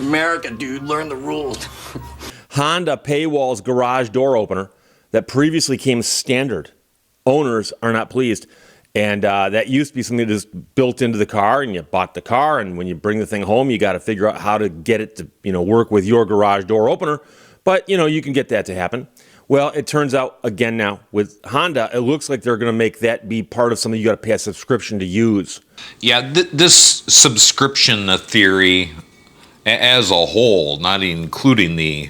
America, dude. Learn the rules. Honda paywalls garage door opener that previously came standard. Owners are not pleased. And that used to be something that is built into the car, and you bought the car, and when you bring the thing home, you got to figure out how to get it to, work with your garage door opener. But, you can get that to happen. Well, it turns out, again now, with Honda, it looks like they're going to make that be part of something you got to pay a subscription to use. Yeah, this subscription theory as a whole, not including the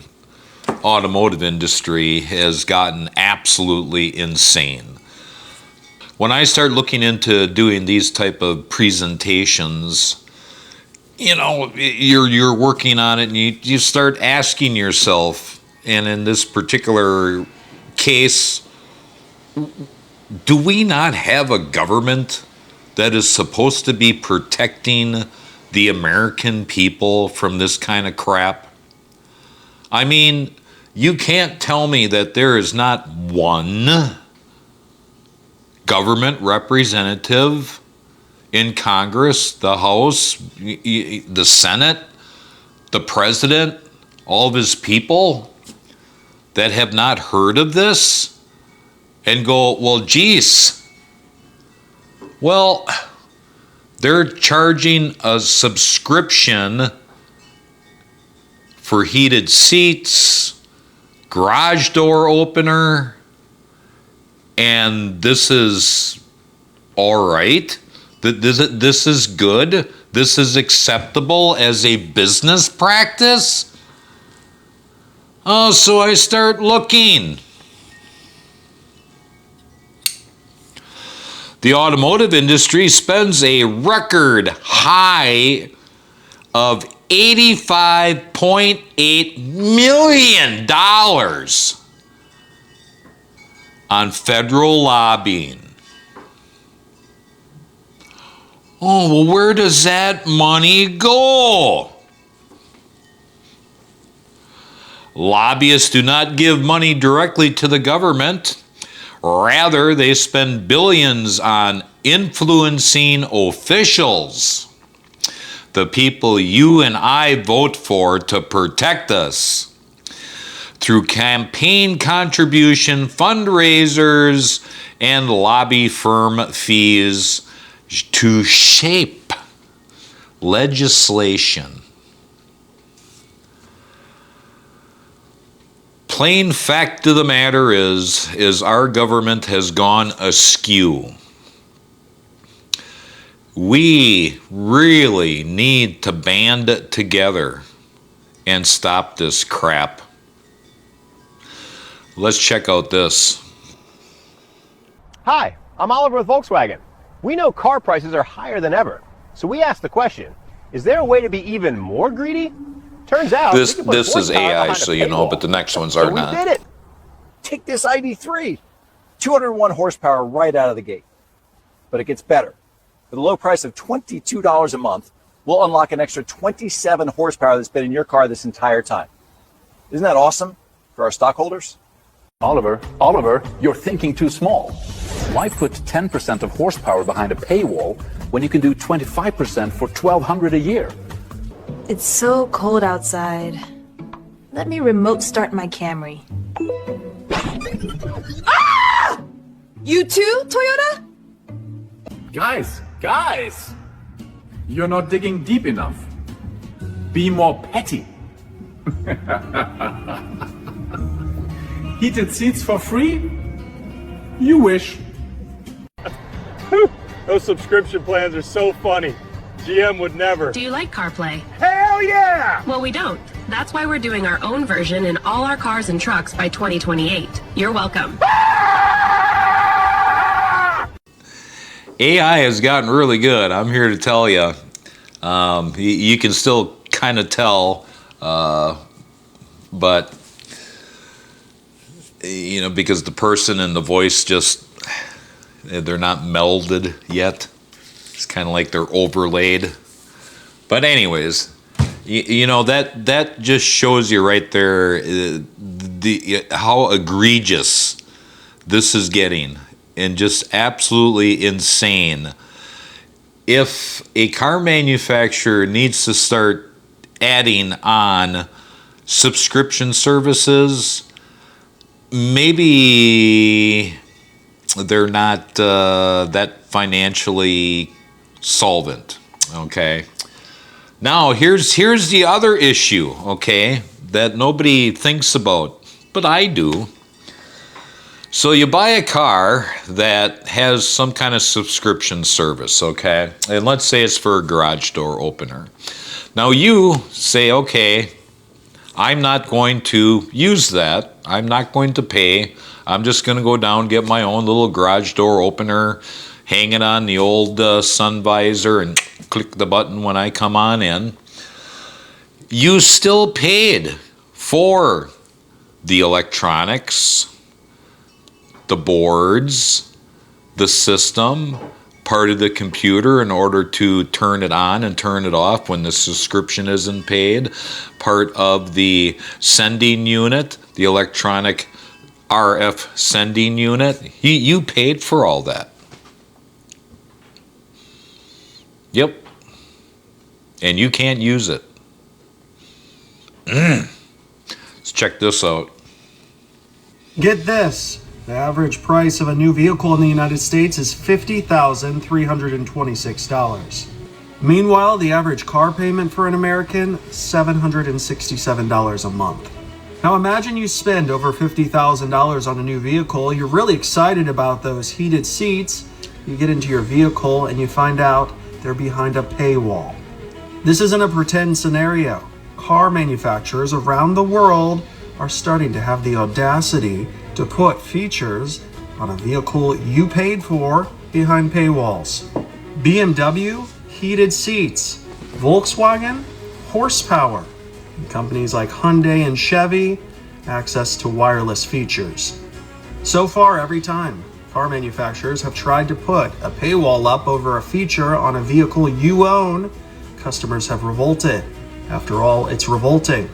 automotive industry, has gotten absolutely insane. When I start looking into doing these type of presentations, you're working on it, and you start asking yourself, and in this particular case, do we not have a government that is supposed to be protecting the American people from this kind of crap? I mean, you can't tell me that there is not one government representative in Congress, the House, the Senate, the President, all of his people that have not heard of this and go, well, geez. Well, they're charging a subscription for heated seats, garage door opener, and this is all right? This is good? This is acceptable as a business practice? Oh, so I start looking. The automotive industry spends a record high of $85.8 million on federal lobbying. Oh, well, where does that money go? Lobbyists do not give money directly to the government. Rather, they spend billions on influencing officials, the people you and I vote for to protect us, through campaign contribution, fundraisers, and lobby firm fees to shape legislation. Plain fact of the matter is our government has gone askew. We really need to band together and stop this crap. Let's check out this. Hi, I'm Oliver with Volkswagen. We know car prices are higher than ever, so we asked the question, is there a way to be even more greedy? Turns out this is AI, so you know, but the next ones are not. We did it. Take this ID3, 201 horsepower right out of the gate. But it gets better. For the low price of $22 a month, we'll unlock an extra 27 horsepower that's been in your car this entire time. Isn't that awesome for our stockholders? Oliver, you're thinking too small. Why put 10% of horsepower behind a paywall when you can do 25% for $1,200 a year? It's so cold outside. Let me remote start my Camry. Ah! You too, Toyota? Guys! You're not digging deep enough. Be more petty. Heated seats for free? You wish. Those subscription plans are so funny. GM would never. Do you like CarPlay? Hell yeah! Well, we don't. That's why we're doing our own version in all our cars and trucks by 2028. You're welcome. AI has gotten really good. I'm here to tell you. You can still kind of tell, but because the person and the voice they're not melded yet. It's kind of like they're overlaid. But anyways, that just shows you right there how egregious this is getting, and just absolutely insane. If a car manufacturer needs to start adding on subscription services, maybe they're not that financially solvent. Okay. Now here's the other issue. Okay, that nobody thinks about, but I do. So you buy a car that has some kind of subscription service, okay? And let's say it's for a garage door opener. Now you say, okay, I'm not going to use that. I'm not going to pay. I'm just going to go down and get my own little garage door opener, hang it on the old sun visor and click the button when I come on in. You still paid for the electronics, the boards, the system, part of the computer in order to turn it on and turn it off when the subscription isn't paid, part of the sending unit, the electronic RF sending unit. You paid for all that. Yep. And you can't use it. Let's check this out. Get this. The average price of a new vehicle in the United States is $50,326. Meanwhile, the average car payment for an American, $767 a month. Now imagine you spend over $50,000 on a new vehicle, you're really excited about those heated seats, you get into your vehicle and you find out they're behind a paywall. This isn't a pretend scenario. Car manufacturers around the world are starting to have the audacity to put features on a vehicle you paid for behind paywalls. BMW, heated seats. Volkswagen, horsepower. And companies like Hyundai and Chevy, access to wireless features. So far, every time car manufacturers have tried to put a paywall up over a feature on a vehicle you own, customers have revolted. After all, it's revolting.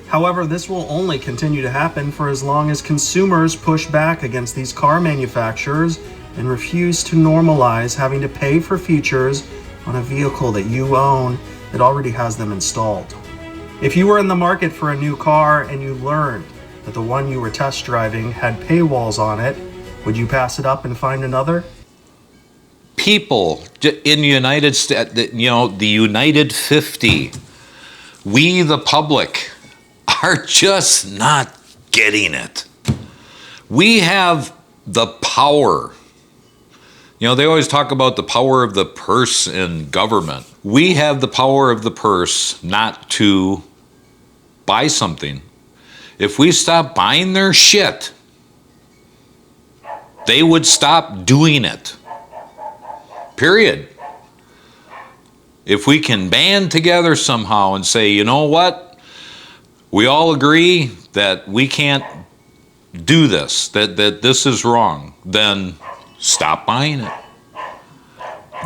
However, this will only continue to happen for as long as consumers push back against these car manufacturers and refuse to normalize having to pay for features on a vehicle that you own that already has them installed. If you were in the market for a new car and you learned that the one you were test driving had paywalls on it, would you pass it up and find another? People in the United States, the United 50, we the public are just not getting it. We have the power. They always talk about the power of the purse in government. We have the power of the purse not to buy something. If we stop buying their shit, they would stop doing it. Period. If we can band together somehow and say, you know what? We all agree that we can't do this, that this is wrong, then stop buying it.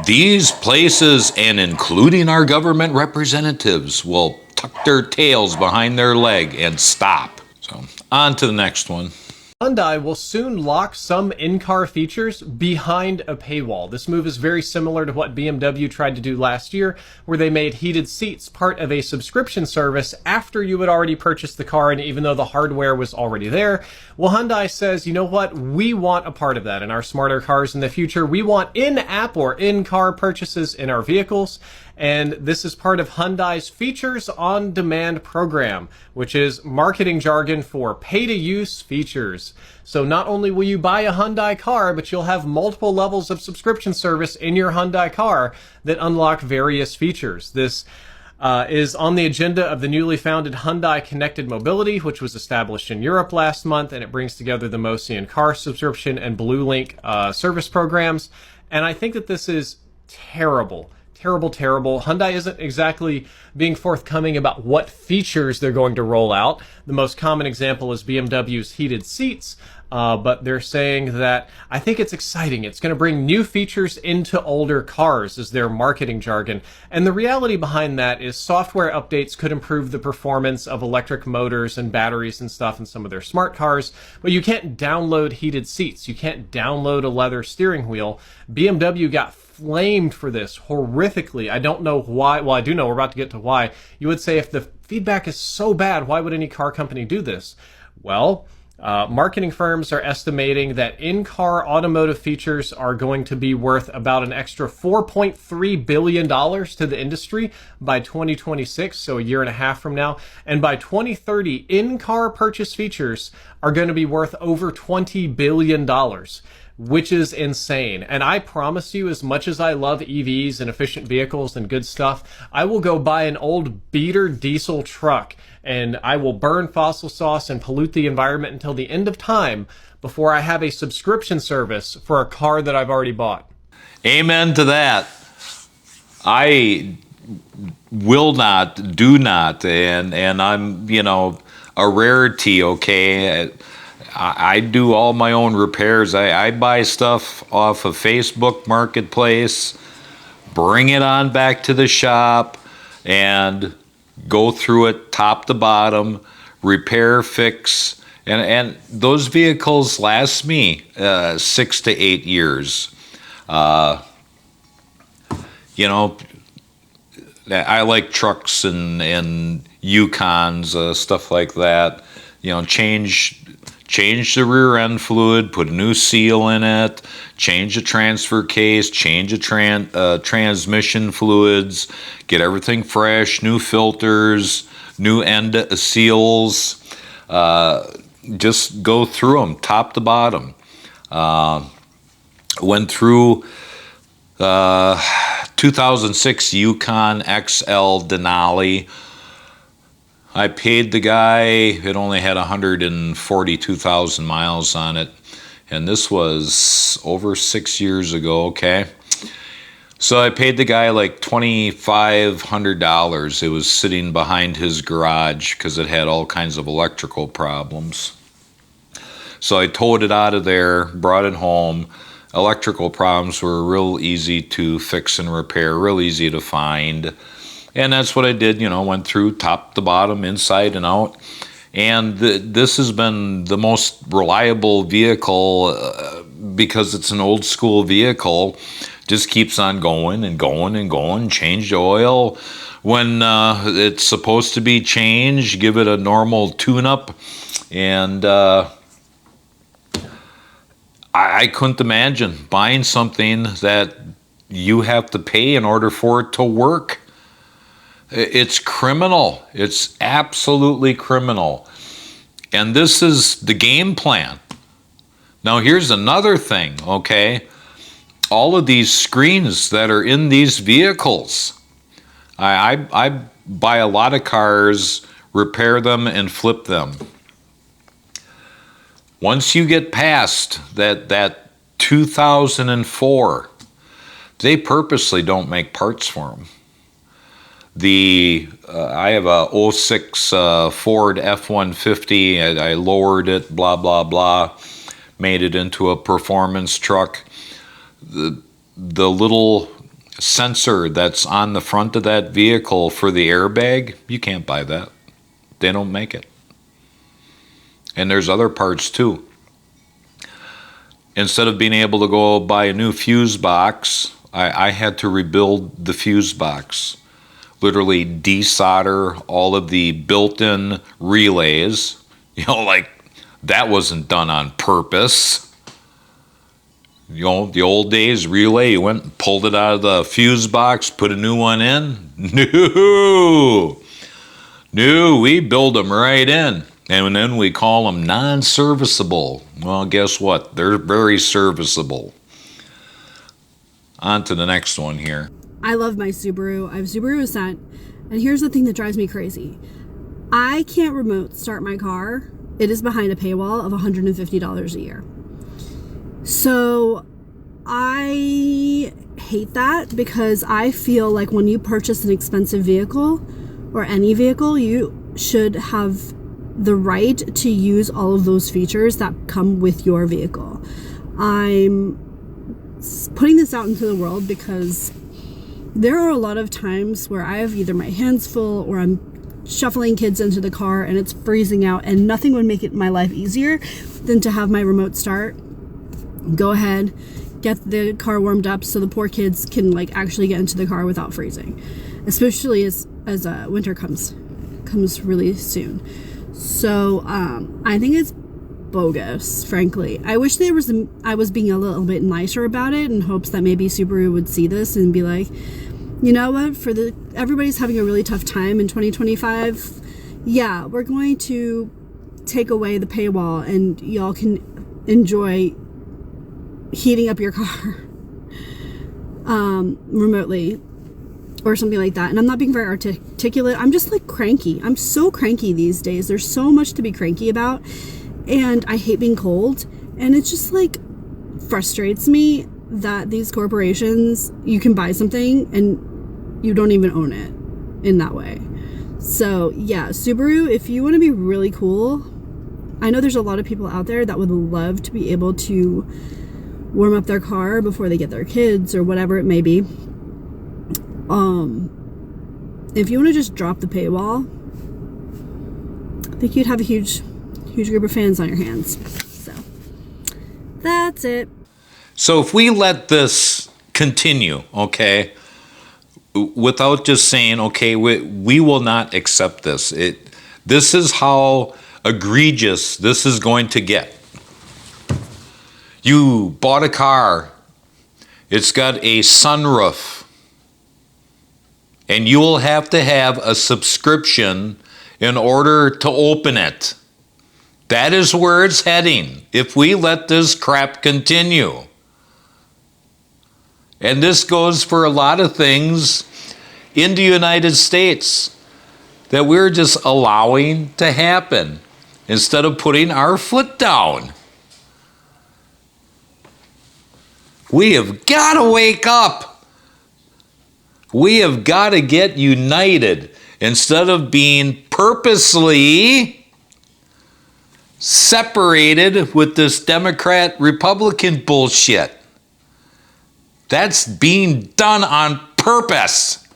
These places, and including our government representatives, will tuck their tails behind their leg and stop. So, on to the next one. Hyundai will soon lock some in-car features behind a paywall. This move is very similar to what BMW tried to do last year, where they made heated seats part of a subscription service after you had already purchased the car, and even though the hardware was already there. Well, Hyundai says, you know what? We want a part of that in our smarter cars in the future. We want in-app or in-car purchases in our vehicles. And this is part of Hyundai's Features on Demand program, which is marketing jargon for pay-to-use features. So not only will you buy a Hyundai car, but you'll have multiple levels of subscription service in your Hyundai car that unlock various features. This is on the agenda of the newly founded Hyundai Connected Mobility, which was established in Europe last month, and it brings together the Mosian car subscription and BlueLink service programs. And I think that this is terrible. Terrible. Hyundai isn't exactly being forthcoming about what features they're going to roll out. The most common example is BMW's heated seats, but they're saying that I think it's exciting. It's going to bring new features into older cars, is their marketing jargon. And the reality behind that is software updates could improve the performance of electric motors and batteries and stuff in some of their smart cars, but you can't download heated seats. You can't download a leather steering wheel. BMW got flamed for this horrifically. I don't know why. Well, I do know. We're about to get to why. You would say if the feedback is so bad, why would any car company do this? Well, marketing firms are estimating that in-car automotive features are going to be worth about an extra $4.3 billion to the industry by 2026, so a year and a half from now. And by 2030, in-car purchase features are going to be worth over $20 billion, which is insane. And I promise you, as much as I love EVs and efficient vehicles and good stuff, I will go buy an old beater diesel truck and I will burn fossil sauce and pollute the environment until the end of time before I have a subscription service for a car that I've already bought. Amen to that. I will not, do not, and I'm, a rarity, okay? I do all my own repairs. I buy stuff off of Facebook Marketplace, bring it on back to the shop, and go through it top to bottom, repair, fix, and those vehicles last me 6 to 8 years. I like trucks and Yukons, stuff like that. Change the rear end fluid, put a new seal in it, change the transfer case, change the transmission fluids, get everything fresh, new filters, new end seals. Just go through them top to bottom. Went through 2006 Yukon XL Denali. I paid the guy, it only had 142,000 miles on it, and this was over 6 years ago, okay? So I paid the guy like $2,500. It was sitting behind his garage because it had all kinds of electrical problems. So I towed it out of there, brought it home. Electrical problems were real easy to fix and repair, real easy to find. And that's what I did, went through top to bottom, inside and out. And this has been the most reliable vehicle because it's an old school vehicle. Just keeps on going and going and going. Change the oil when it's supposed to be changed. Give it a normal tune-up. And I couldn't imagine buying something that you have to pay in order for it to work. It's criminal. It's absolutely criminal. And this is the game plan. Now here's another thing, okay? All of these screens that are in these vehicles. I buy a lot of cars, repair them, and flip them. Once you get past that 2004, they purposely don't make parts for them. I have a 06 Ford F-150. I lowered it, blah, blah, blah, made it into a performance truck. The little sensor that's on the front of that vehicle for the airbag, you can't buy that. They don't make it. And there's other parts too. Instead of being able to go buy a new fuse box, I had to rebuild the fuse box. Literally desolder all of the built-in relays. Like that wasn't done on purpose. The old days relay, you went and pulled it out of the fuse box, put a new one in. No, we build them right in. And then we call them non-serviceable. Well, guess what? They're very serviceable. On to the next one here. I love my Subaru. I have Subaru Ascent. And here's the thing that drives me crazy. I can't remote start my car. It is behind a paywall of $150 a year. So I hate that because I feel like when you purchase an expensive vehicle or any vehicle, you should have the right to use all of those features that come with your vehicle. I'm putting this out into the world because there are a lot of times where I have either my hands full or I'm shuffling kids into the car and it's freezing out, and nothing would make my life easier than to have my remote start, go ahead, get the car warmed up so the poor kids can like actually get into the car without freezing, especially as winter comes really soon. So I think it's bogus, frankly. I wish I was being a little bit nicer about it in hopes that maybe Subaru would see this and be like, you know what, everybody's having a really tough time in 2025. Yeah, we're going to take away the paywall and y'all can enjoy heating up your car remotely or something like that. And I'm not being very articulate. I'm just like cranky. I'm so cranky these days. There's so much to be cranky about, and I hate being cold, and it just like frustrates me that these corporations, you can buy something and you don't even own it in that way. So yeah, Subaru, if you want to be really cool, I know there's a lot of people out there that would love to be able to warm up their car before they get their kids or whatever it may be. If you want to just drop the paywall, I think you'd have a huge group of fans on your hands. So that's it. So if we let this continue, okay, without just saying, okay, we will not accept this. This is how egregious this is going to get. You bought a car, it's got a sunroof, and you will have to have a subscription in order to open it. That is where it's heading if we let this crap continue. And this goes for a lot of things in the United States that we're just allowing to happen instead of putting our foot down. We have got to wake up. We have got to get united instead of being purposely separated with this Democrat-Republican bullshit. That's being done on purpose.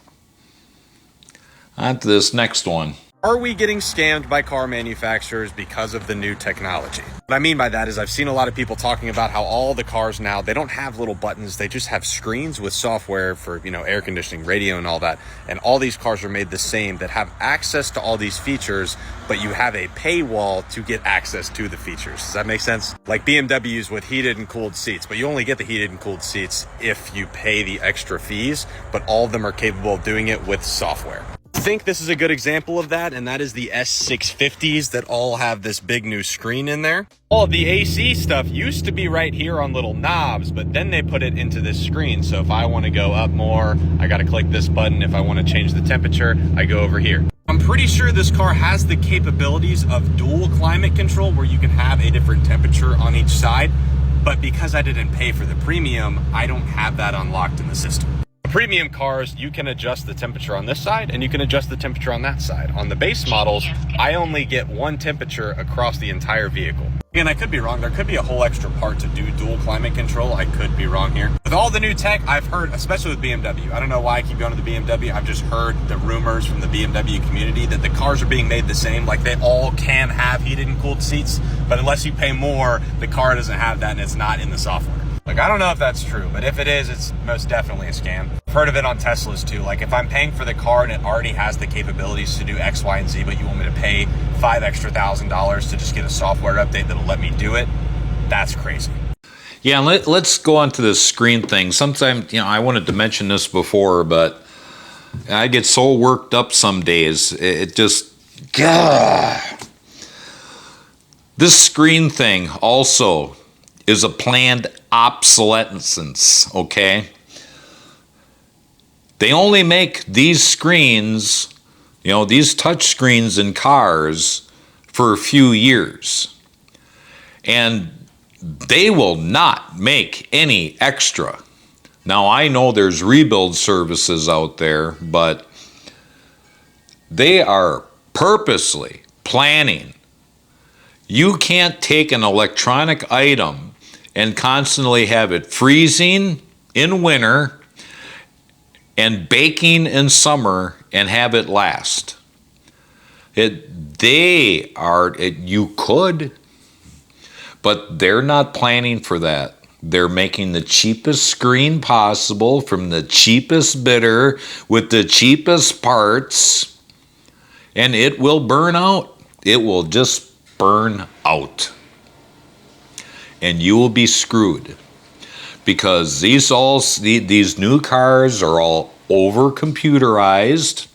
On to this next one. Are we getting scammed by car manufacturers because of the new technology? What I mean by that is I've seen a lot of people talking about how all the cars now, they don't have little buttons, they just have screens with software for, air conditioning, radio and all that. And all these cars are made the same that have access to all these features, but you have a paywall to get access to the features. Does that make sense? Like BMWs with heated and cooled seats, but you only get the heated and cooled seats if you pay the extra fees, but all of them are capable of doing it with software. I think this is a good example of that, and that is the S650s that all have this big new screen in there. All of the AC stuff used to be right here on little knobs, but then they put it into this screen. So if I want to go up more, I got to click this button. If I want to change the temperature, I go over here. I'm pretty sure this car has the capabilities of dual climate control where you can have a different temperature on each side, but because I didn't pay for the premium, I don't have that unlocked in the system. Premium cars, you can adjust the temperature on this side and you can adjust the temperature on that side. On the base models, I only get one temperature across the entire vehicle. And I could be wrong. There could be a whole extra part to do dual climate control. I could be wrong here. With all the new tech, I've heard, especially with BMW, I don't know why I keep going to the BMW. I've just heard the rumors from the BMW community that the cars are being made the same. Like they all can have heated and cooled seats, but unless you pay more, the car doesn't have that and it's not in the software. Like, I don't know if that's true, but if it is, it's most definitely a scam. I've heard of it on Teslas too. Like if I'm paying for the car and it already has the capabilities to do X, Y, and Z, but you want me to pay $5,000 extra to just get a software update that'll let me do it, that's crazy. Yeah, let's go on to this screen thing. Sometimes, I wanted to mention this before, but I get so worked up some days. It just, God. This screen thing also is a planned obsolescence, okay? They only make these screens, these touch screens in cars for a few years. And they will not make any extra. Now, I know there's rebuild services out there, but they are purposely planning You can't take an electronic item and constantly have it freezing in winter and baking in summer and have it last. You could, but they're not planning for that. They're making the cheapest screen possible from the cheapest bidder with the cheapest parts, and it will burn out. It will just burn out. And you will be screwed, because these new cars are all over computerized.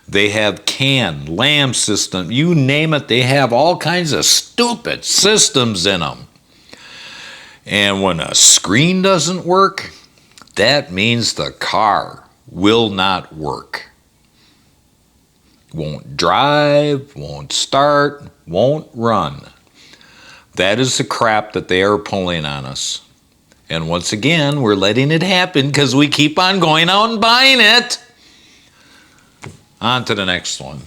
They have CAN, LAM system, you name it. They have all kinds of stupid systems in them. And when a screen doesn't work, that means the car will not work. Won't drive, won't start, won't run. That is the crap that they are pulling on us. And once again, we're letting it happen because we keep on going out and buying it. On to the next one.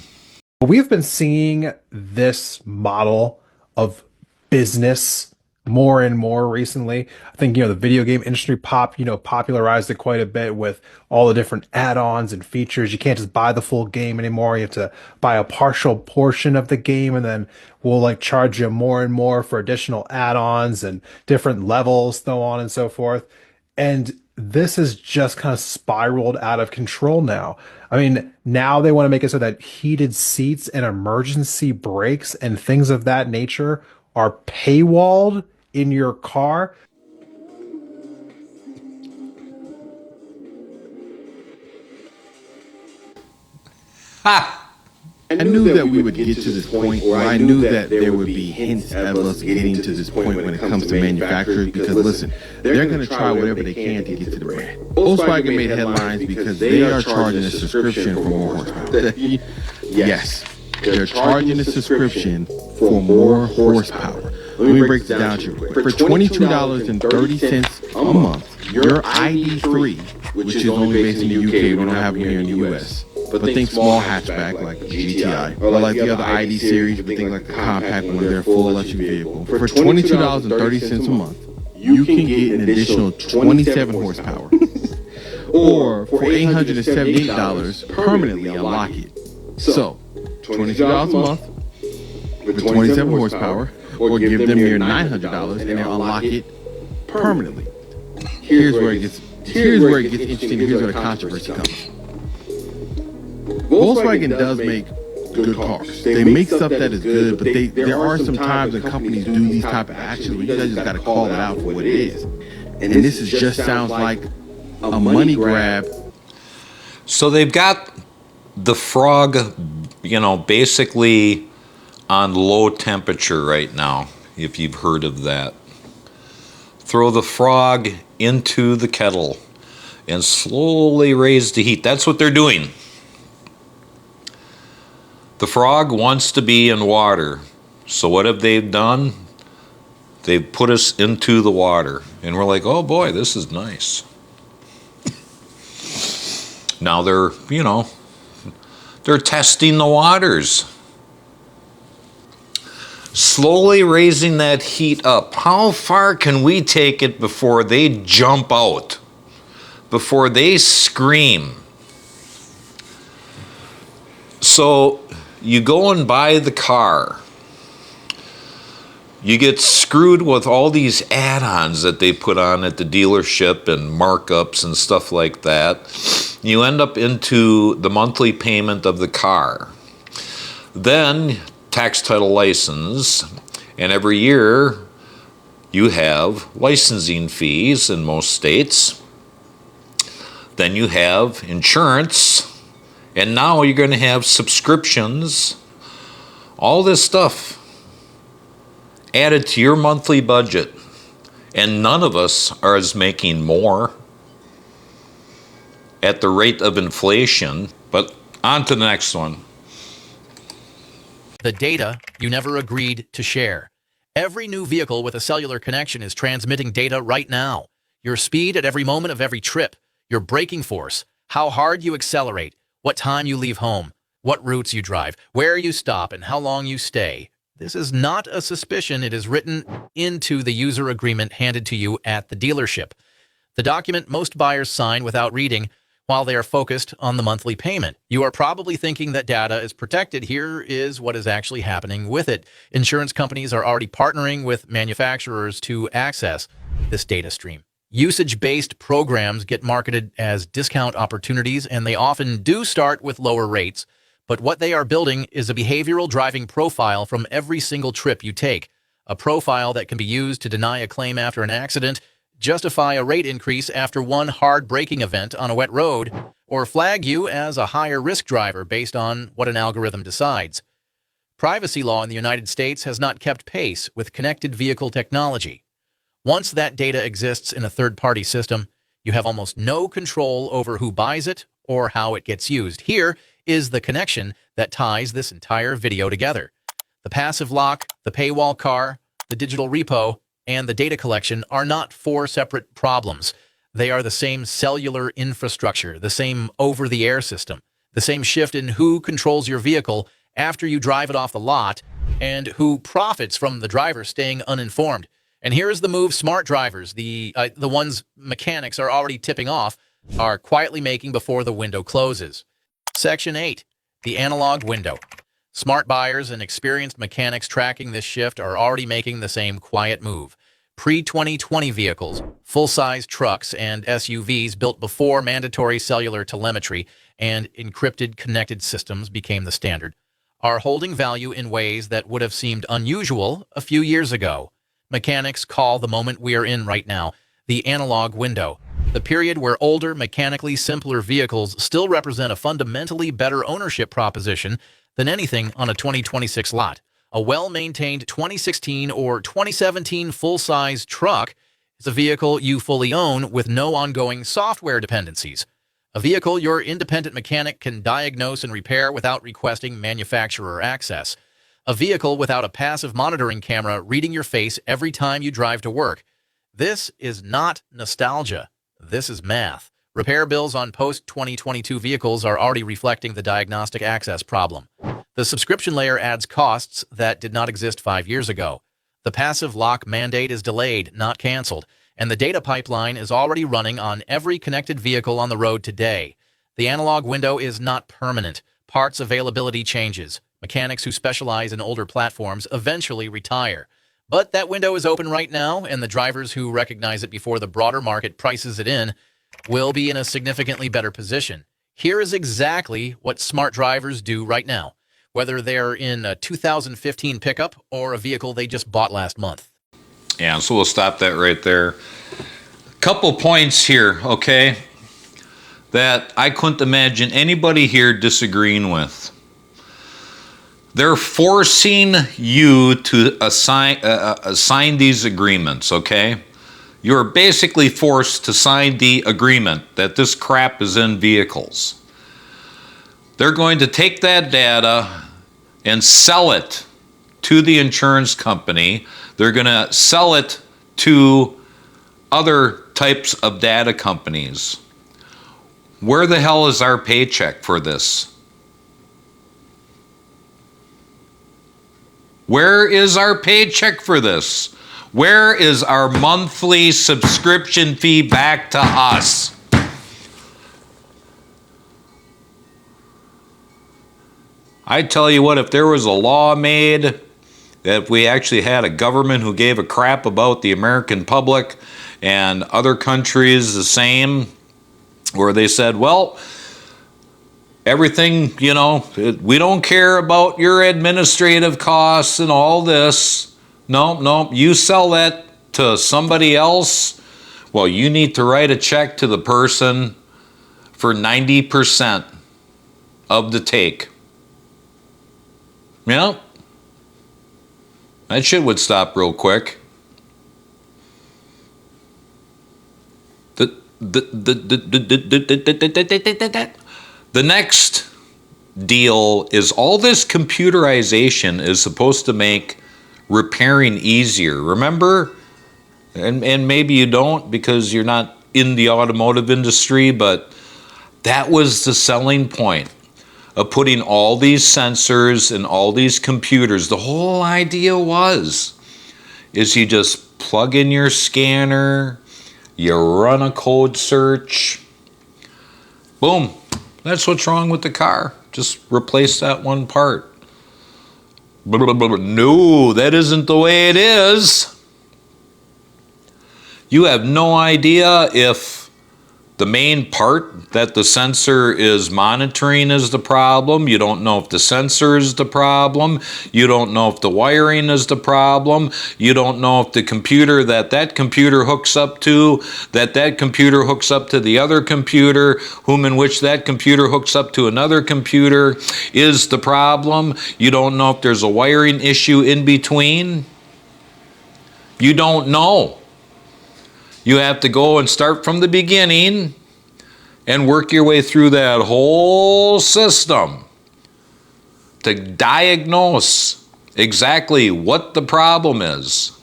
We've been seeing this model of business more and more recently. I think, the video game industry popularized it quite a bit with all the different add-ons and features. You can't just buy the full game anymore. You have to buy a partial portion of the game, and then we'll charge you more and more for additional add-ons and different levels, so on and so forth. And this has just kind of spiraled out of control now. I mean, now they want to make it so that heated seats and emergency brakes and things of that nature are paywalled in your car. Ha! I knew that we would get to this point, or I knew that there would be hints of us getting to this point when it comes to manufacturers, because listen, they're going to try whatever they can to get to the brand. Volkswagen made headlines because they are charging a subscription for more horsepower. Yes, they're charging a subscription for more horsepower. Let me break this down to you. For $22.30 a month, your ID3, which is only based in the UK, we don't have them here in the US, but think small hatchback like the GTI, or like the other ID series, but think like the compact one, they're a full electric vehicle. For $22.30 a month, you can get an additional 27 horsepower. Or for $878, permanently unlock it. So, $22 a month with 27 horsepower, or give them your $900 and they'll unlock it permanently. Here's where it gets interesting. Here's where the controversy comes. Volkswagen does make good cars. They make stuff that is good, but there are some times when companies do these type of actions where you guys just got to call it out for what it is. And this just sounds like a money grab. So they've got the Frog, basically on low temperature right now, if you've heard of that. Throw the Frog into the kettle and slowly raise the heat. That's what they're doing. The Frog wants to be in water. So what have they done? They've put us into the water. And we're like, oh boy, this is nice. Now they're testing the waters. Slowly raising that heat up. How far can we take it before they jump out? Before they scream? So you go and buy the car. You get screwed with all these add-ons that they put on at the dealership and markups and stuff like that. You end up into the monthly payment of the car. Then tax, title, license, and every year you have licensing fees in most states. Then you have insurance, and now you're going to have subscriptions. All this stuff added to your monthly budget, and none of us are making more at the rate of inflation. But on to the next one. The data you never agreed to share. Every new vehicle with a cellular connection is transmitting data right now. Your speed at every moment of every trip, your braking force, how hard you accelerate, what time you leave home, what routes you drive, where you stop, and how long you stay. This is not a suspicion. It is written into the user agreement handed to you at the dealership. The document most buyers sign without reading while they are focused on the monthly payment. You are probably thinking that data is protected. Here is what is actually happening with it. Insurance companies are already partnering with manufacturers to access this data stream. Usage-based programs get marketed as discount opportunities, and they often do start with lower rates. But what they are building is a behavioral driving profile from every single trip you take, a profile that can be used to deny a claim after an accident, justify a rate increase after one hard braking event on a wet road, or flag you as a higher risk driver based on what an algorithm decides. Privacy law in the United States has not kept pace with connected vehicle technology. Once that data exists in a third-party system, you have almost no control over who buys it or how it gets used. Here is the connection that ties this entire video together. The passive lock, the paywall car, the digital repo, and the data collection are not four separate problems. They are the same cellular infrastructure, the same over-the-air system, the same shift in who controls your vehicle after you drive it off the lot, and who profits from the driver staying uninformed. And here is the move smart drivers, the ones mechanics are already tipping off, are quietly making before the window closes. Section 8, the analog window. Smart buyers and experienced mechanics tracking this shift are already making the same quiet move. Pre-2020 vehicles, full-size trucks, and SUVs built before mandatory cellular telemetry and encrypted connected systems became the standard are holding value in ways that would have seemed unusual a few years ago. Mechanics call the moment we are in right now the analog window, the period where older, mechanically simpler vehicles still represent a fundamentally better ownership proposition than anything on a 2026 lot. A well-maintained 2016 or 2017 full-size truck is a vehicle you fully own with no ongoing software dependencies. A vehicle your independent mechanic can diagnose and repair without requesting manufacturer access. A vehicle without a passive monitoring camera reading your face every time you drive to work. This is not nostalgia. This is math. Repair bills on post-2022 vehicles are already reflecting the diagnostic access problem. The subscription layer adds costs that did not exist 5 years ago. The passive lock mandate is delayed, not canceled, and the data pipeline is already running on every connected vehicle on the road today. The analog window is not permanent. Parts availability changes. Mechanics who specialize in older platforms eventually retire. But that window is open right now, and the drivers who recognize it before the broader market prices it in will be in a significantly better position. Here is exactly what smart drivers do right now, whether they're in a 2015 pickup or a vehicle they just bought last month. Yeah, so we'll stop that right there. Couple points here, okay, that I couldn't imagine anybody here disagreeing with. They're forcing you to assign these agreements, okay? You're basically forced to sign the agreement that this crap is in vehicles. They're going to take that data and sell it to the insurance company. They're going to sell it to other types of data companies. Where the hell is our paycheck for this? Where is our paycheck for this? Where is our monthly subscription fee back to us? I tell you what, if there was a law made that we actually had a government who gave a crap about the American public and other countries the same, where they said, well, everything, you know, we don't care about your administrative costs and all this. No, you sell that to somebody else, well, you need to write a check to the person for 90% of the take. Yeah, that shit would stop real quick. The next deal is all this computerization is supposed to make repairing easier. Remember? And maybe you don't because you're not in the automotive industry, but that was the selling point. of putting all these sensors and all these computers. The whole idea is you just plug in your scanner, you run a code search, boom, that's what's wrong with the car. Just replace that one part. No, that isn't the way it is. You have no idea if the main part that the sensor is monitoring is the problem. You don't know if the sensor is the problem. You don't know if the wiring is the problem. You don't know if the computer that computer hooks up to, that computer hooks up to the other computer, whom in which that computer hooks up to another computer is the problem. You don't know if there's a wiring issue in between. You don't know. You have to go and start from the beginning and work your way through that whole system to diagnose exactly what the problem is.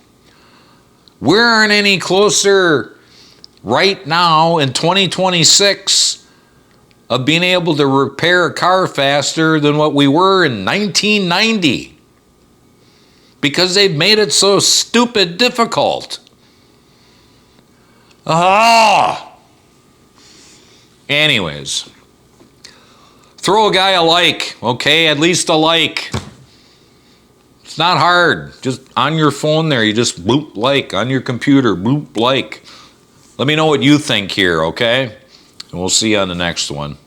We aren't any closer right now in 2026 of being able to repair a car faster than what we were in 1990 because they've made it so stupid difficult. Anyways, throw a guy a like, okay? At least a like. It's not hard. Just on your phone there, you just boop like. On your computer, boop like. Let me know what you think here, okay? And we'll see you on the next one.